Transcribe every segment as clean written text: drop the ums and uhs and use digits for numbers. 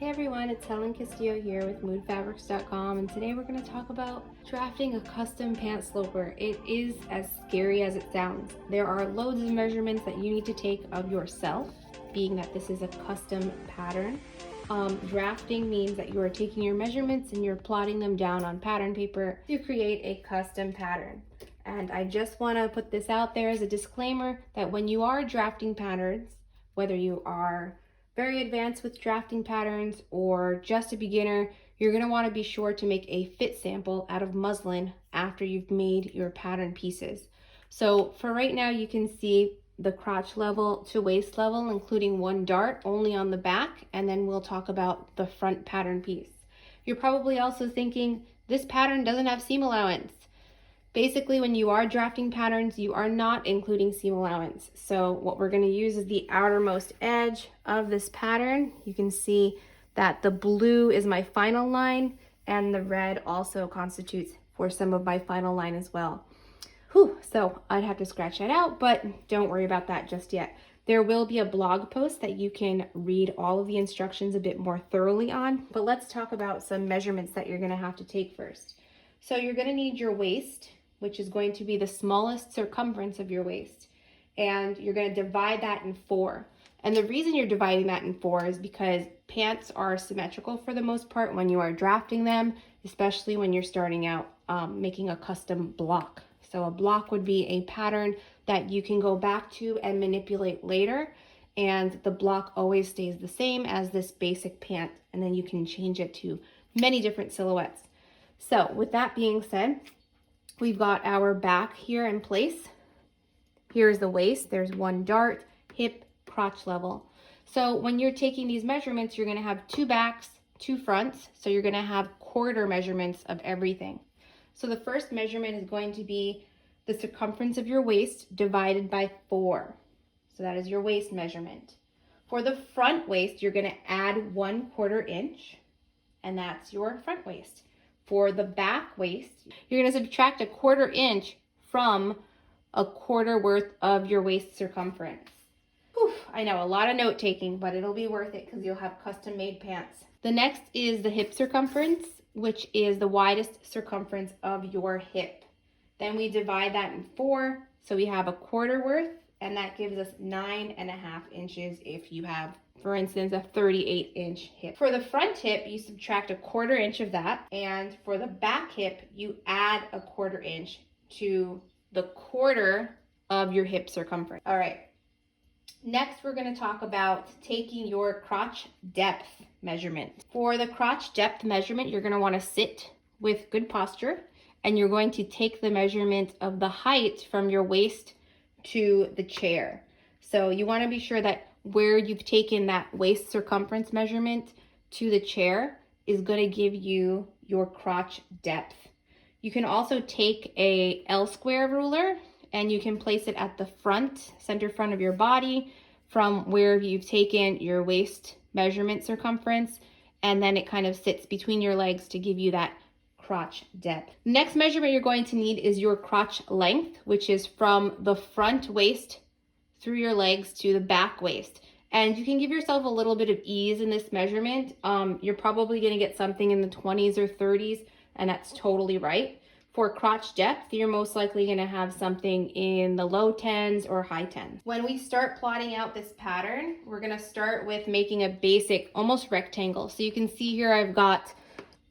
Hey everyone, it's Helen Castillo here with moodfabrics.com, and today we're going to talk about drafting a custom pant sloper. It is as scary as it sounds. There are loads of measurements that you need to take of yourself, being that this is a custom pattern. Drafting means that you are taking your measurements and you're plotting them down on pattern paper to create a custom pattern. And I just want to put this out there as a disclaimer that when you are drafting patterns, whether you are very advanced with drafting patterns or just a beginner, you're going to want to be sure to make a fit sample out of muslin after you've made your pattern pieces. So for right now, you can see the crotch level to waist level, including one dart only on the back, and then we'll talk about the front pattern piece. You're probably also thinking, this pattern doesn't have seam allowance. Basically, when you are drafting patterns, you are not including seam allowance. So what we're going to use is the outermost edge of this pattern. You can see that the blue is my final line, and the red also constitutes for some of my final line as well. So I'd have to scratch that out, but don't worry about that just yet. There will be a blog post that you can read all of the instructions a bit more thoroughly on, but let's talk about some measurements that you're going to have to take first. So you're going to need your waist, which is going to be the smallest circumference of your waist. And you're going to divide that in 4. And the reason you're dividing that in 4 is because pants are symmetrical for the most part when you are drafting them, especially when you're starting out making a custom block. So a block would be a pattern that you can go back to and manipulate later. And the block always stays the same as this basic pant. And then you can change it to many different silhouettes. So with that being said, we've got our back here in place. Here's the waist. There's one dart, hip, crotch level. So when you're taking these measurements, you're going to have 2 backs, 2 fronts. So you're going to have quarter measurements of everything. So the first measurement is going to be the circumference of your waist divided by 4. So that is your waist measurement. For the front waist, you're going to add 1/4 inch, and that's your front waist. For the back waist, you're going to subtract 1/4 inch from 1/4 worth of your waist circumference. Whew, I know, a lot of note taking, but it'll be worth it because you'll have custom made pants. The next is the hip circumference, which is the widest circumference of your hip. Then we divide that in 4, so we have 1/4 worth, and that gives us 9.5 inches if you have, for instance, a 38-inch hip. For the front hip, you subtract 1/4 inch of that, and for the back hip, you add 1/4 inch to the quarter of your hip circumference. All right. Next, we're going to talk about taking your crotch depth measurement. For the crotch depth measurement, you're going to want to sit with good posture, and you're going to take the measurement of the height from your waist to the chair. So you want to be sure that where you've taken that waist circumference measurement to the chair is going to give you your crotch depth. You can also take a L-square ruler and you can place it at the front, center front of your body from where you've taken your waist measurement circumference, and then it kind of sits between your legs to give you that crotch depth. Next measurement you're going to need is your crotch length, which is from the front waist through your legs to the back waist. And you can give yourself a little bit of ease in this measurement. You're probably going to get something in the 20s or 30s, and that's totally right. For crotch depth, you're most likely going to have something in the low 10s or high 10s. When we start plotting out this pattern, we're going to start with making a basic, almost rectangle. So you can see here I've got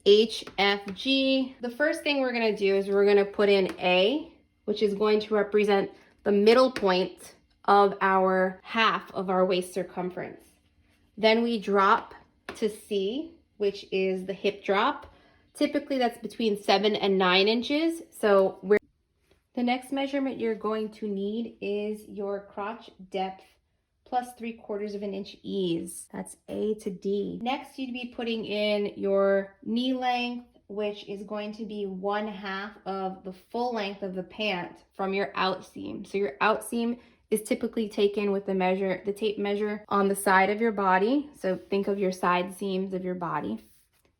H, F, G. The first thing we're going to do is we're going to put in A, which is going to represent the middle point of our half of our waist circumference. Then we drop to C, which is the hip drop. Typically that's between 7 and 9 inches. So the next measurement you're going to need is your crotch depth plus 3/4 of an inch ease. That's A to D. Next, you'd be putting in your knee length, which is going to be 1/2 of the full length of the pant from your outseam. So your outseam is typically taken with the tape measure on the side of your body. So think of your side seams of your body.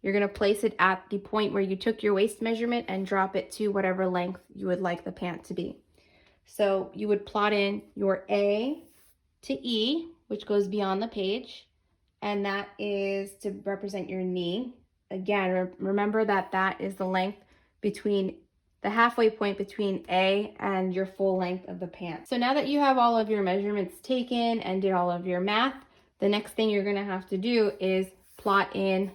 You're going to place it at the point where you took your waist measurement and drop it to whatever length you would like the pant to be. So you would plot in your A to E, which goes beyond the page, and that is to represent your knee. Again, remember that that is the length between the halfway point between A and your full length of the pant. So now that you have all of your measurements taken and did all of your math, the next thing you're gonna have to do is plot in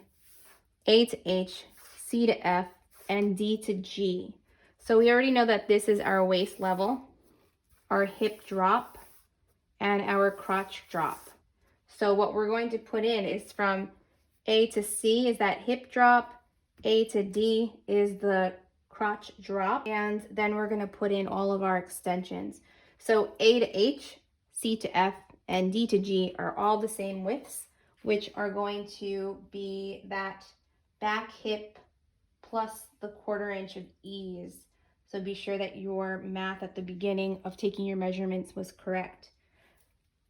A to H, C to F, and D to G. So we already know that this is our waist level, our hip drop, and our crotch drop. So what we're going to put in is from A to C is that hip drop, A to D is the crotch drop, and then we're going to put in all of our extensions. So A to H, C to F, and D to G are all the same widths, which are going to be that back hip plus the 1/4 inch of ease. So be sure that your math at the beginning of taking your measurements was correct.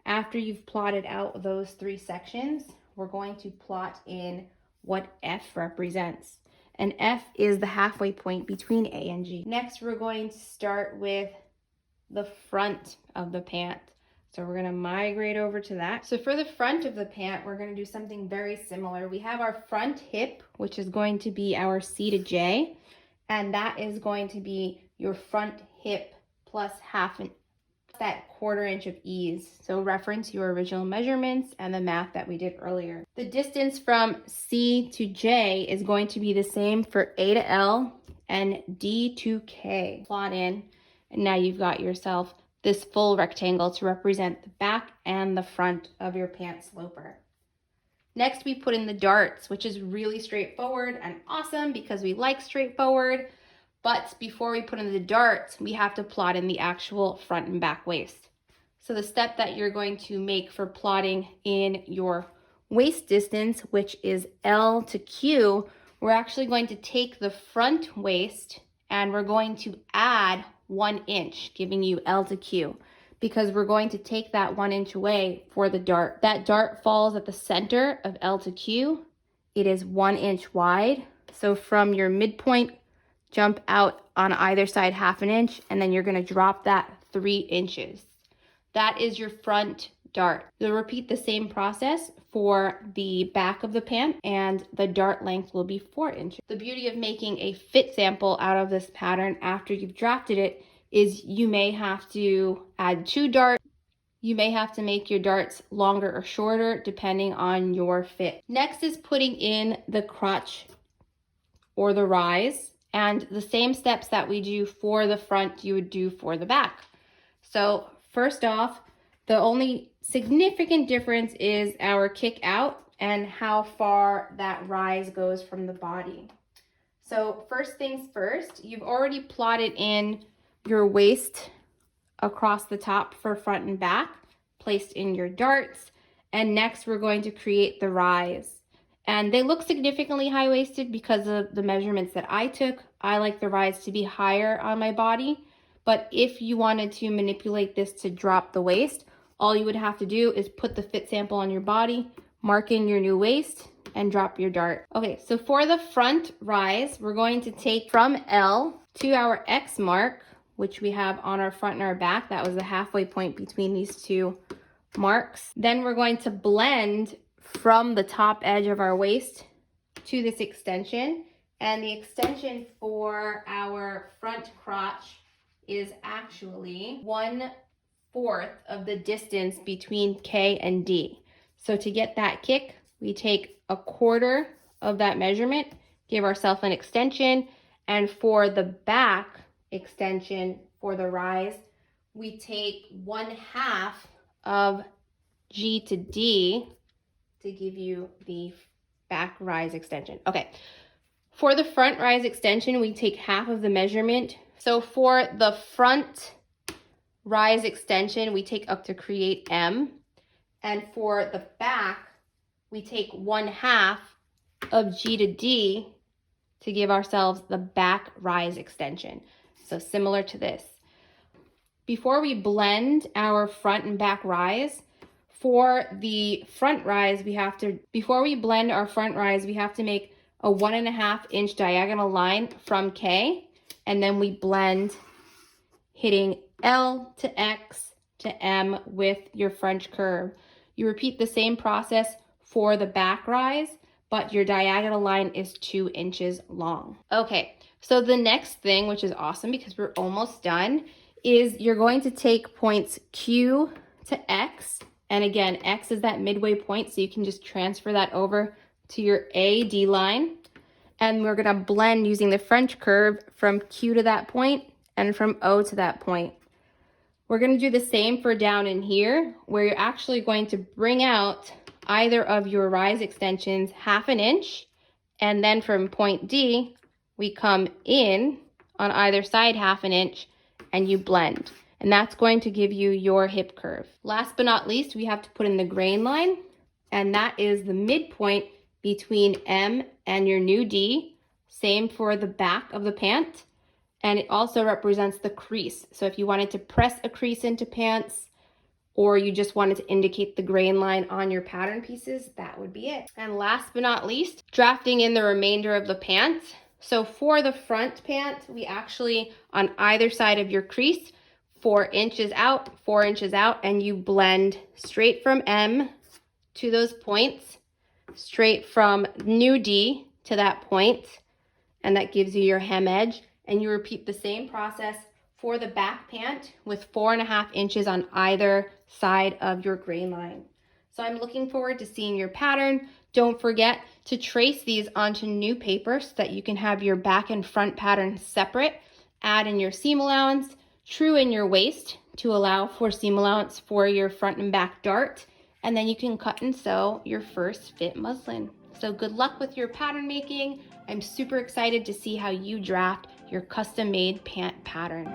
After you've plotted out those 3 sections, we're going to plot in what F represents. And F is the halfway point between A and G. Next, we're going to start with the front of the pant. So we're going to migrate over to that. So for the front of the pant, we're going to do something very similar. We have our front hip, which is going to be our C to J, and that is going to be your front hip plus that 1/4 inch of ease. So reference your original measurements and the math that we did earlier. The distance from C to J is going to be the same for A to L and D to K. Plot in, and now you've got yourself this full rectangle to represent the back and the front of your pant sloper. Next, we put in the darts, which is really straightforward and awesome because we like straightforward. But before we put in the darts, we have to plot in the actual front and back waist. So the step that you're going to make for plotting in your waist distance, which is L to Q, we're actually going to take the front waist and we're going to add 1 inch, giving you L to Q, because we're going to take that 1 inch away for the dart. That dart falls at the center of L to Q. It is 1 inch wide. So from your midpoint, jump out on either side 1/2 inch, and then you're going to drop that 3 inches. That is your front dart. You'll repeat the same process for the back of the pant, and the dart length will be 4 inches. The beauty of making a fit sample out of this pattern after you've drafted it is you may have to add 2 darts. You may have to make your darts longer or shorter depending on your fit. Next is putting in the crotch or the rise, and the same steps that we do for the front you would do for the back. So first off, the only significant difference is our kick out and how far that rise goes from the body. So first things first, you've already plotted in your waist across the top for front and back, placed in your darts, and next we're going to create the rise. And they look significantly high-waisted because of the measurements that I took. I like the rise to be higher on my body, but if you wanted to manipulate this to drop the waist, all you would have to do is put the fit sample on your body, mark in your new waist, and drop your dart. Okay, so for the front rise, we're going to take from L to our X mark, which we have on our front and our back. That was the halfway point between these 2 marks. Then we're going to blend from the top edge of our waist to this extension. And the extension for our front crotch is actually 1/4 of the distance between K and D. So to get that kick, we take 1/4 of that measurement, give ourselves an extension, and for the back extension for the rise, we take 1/2 of G to D to give you the back rise extension. Okay, for the front rise extension, we take 1/2 of the measurement. So for the front rise extension, we take up to create M. And for the back, we take 1/2 of G to D to give ourselves the back rise extension. So similar to this. Before we blend our front and back rise, for the front rise, before we blend our front rise, we have to make a 1.5 inch diagonal line from K, and then we blend, hitting L to X to M with your French curve. You repeat the same process for the back rise, but your diagonal line is 2 inches long. Okay, so the next thing, which is awesome because we're almost done, is you're going to take points Q to X. And again, X is that midway point, so you can just transfer that over to your AD line. And we're gonna blend using the French curve from Q to that point and from O to that point. We're gonna do the same for down in here, where you're actually going to bring out either of your rise extensions 1/2 inch, and then from point D, we come in on either side 1/2 inch and you blend. And that's going to give you your hip curve. Last but not least, we have to put in the grain line, and that is the midpoint between M and your new D. Same for the back of the pant. And it also represents the crease. So if you wanted to press a crease into pants, or you just wanted to indicate the grain line on your pattern pieces, that would be it. And last but not least, drafting in the remainder of the pant. So for the front pant, we actually, on either side of your crease, 4 inches out, 4 inches out, and you blend straight from M to those points, straight from new D to that point, and that gives you your hem edge. And you repeat the same process for the back pant with 4.5 inches on either side of your grain line. So I'm looking forward to seeing your pattern. Don't forget to trace these onto new paper so that you can have your back and front pattern separate. Add in your seam allowance, true in your waist to allow for seam allowance for your front and back dart, and then you can cut and sew your first fit muslin. So good luck with your pattern making. I'm super excited to see how you draft your custom made pant pattern.